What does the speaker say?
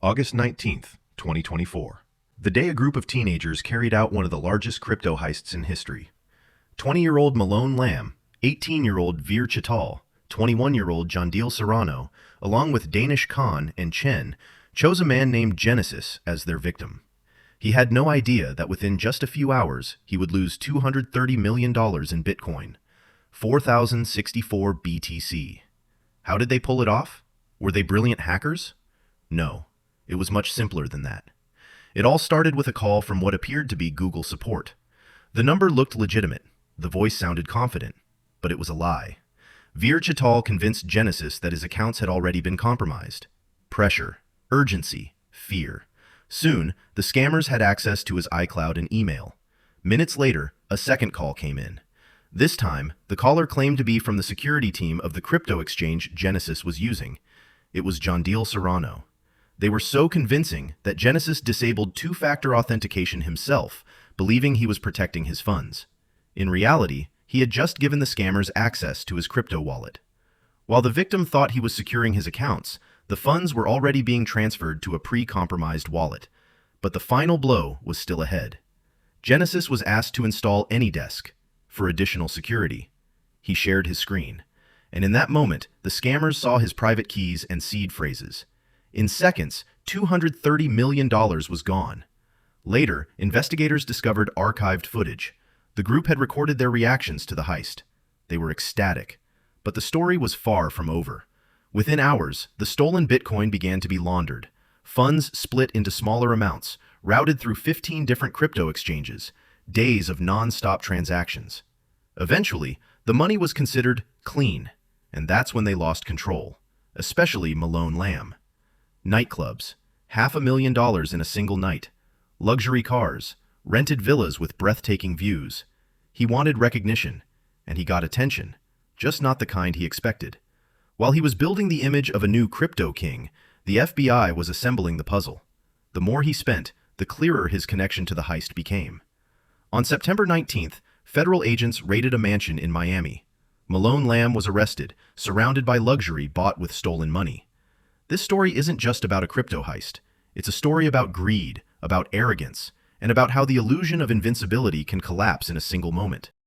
August 19th, 2024. The day a group of teenagers carried out one of the largest crypto heists in history. 20-year-old Malone Lamb, 18-year-old Veer Chittal, 21-year-old Jandil Serrano, along with Danish Khan and Chen, chose a man named Genesis as their victim. He had no idea that within just a few hours, he would lose $230 million in Bitcoin, 4,064 BTC. How did they pull it off? Were they brilliant hackers? No, it was much simpler than that. It all started with a call from what appeared to be Google support. The number looked legitimate, the voice sounded confident, but it was a lie. Veer Chittal convinced Genesis that his accounts had already been compromised. Pressure, urgency, fear. Soon, the scammers had access to his iCloud and email. Minutes later, a second call came in. This time, the caller claimed to be from the security team of the crypto exchange Genesis was using. It was Jandil Serrano. They were so convincing that Genesis disabled two-factor authentication himself, believing he was protecting his funds. In reality, he had just given the scammers access to his crypto wallet. While the victim thought he was securing his accounts, the funds were already being transferred to a pre-compromised wallet. But the final blow was still ahead. Genesis was asked to install AnyDesk for additional security. He shared his screen, and in that moment, the scammers saw his private keys and seed phrases. In seconds, $230 million was gone. Later, investigators discovered archived footage. The group had recorded their reactions to the heist. They were ecstatic. But the story was far from over. Within hours, the stolen Bitcoin began to be laundered. Funds split into smaller amounts, routed through 15 different crypto exchanges, days of non-stop transactions. Eventually, the money was considered clean, and that's when they lost control, especially Malone Lamb. Nightclubs, $500,000 in a single night. Luxury cars, rented villas with breathtaking views. He wanted recognition, and he got attention, just not the kind he expected. While he was building the image of a new crypto king, the FBI was assembling the puzzle. The more he spent, the clearer his connection to the heist became. On September 19th, federal agents raided a mansion in Miami. Malone Lamb was arrested, surrounded by luxury bought with stolen money. This story isn't just about a crypto heist. It's a story about greed, about arrogance, and about how the illusion of invincibility can collapse in a single moment.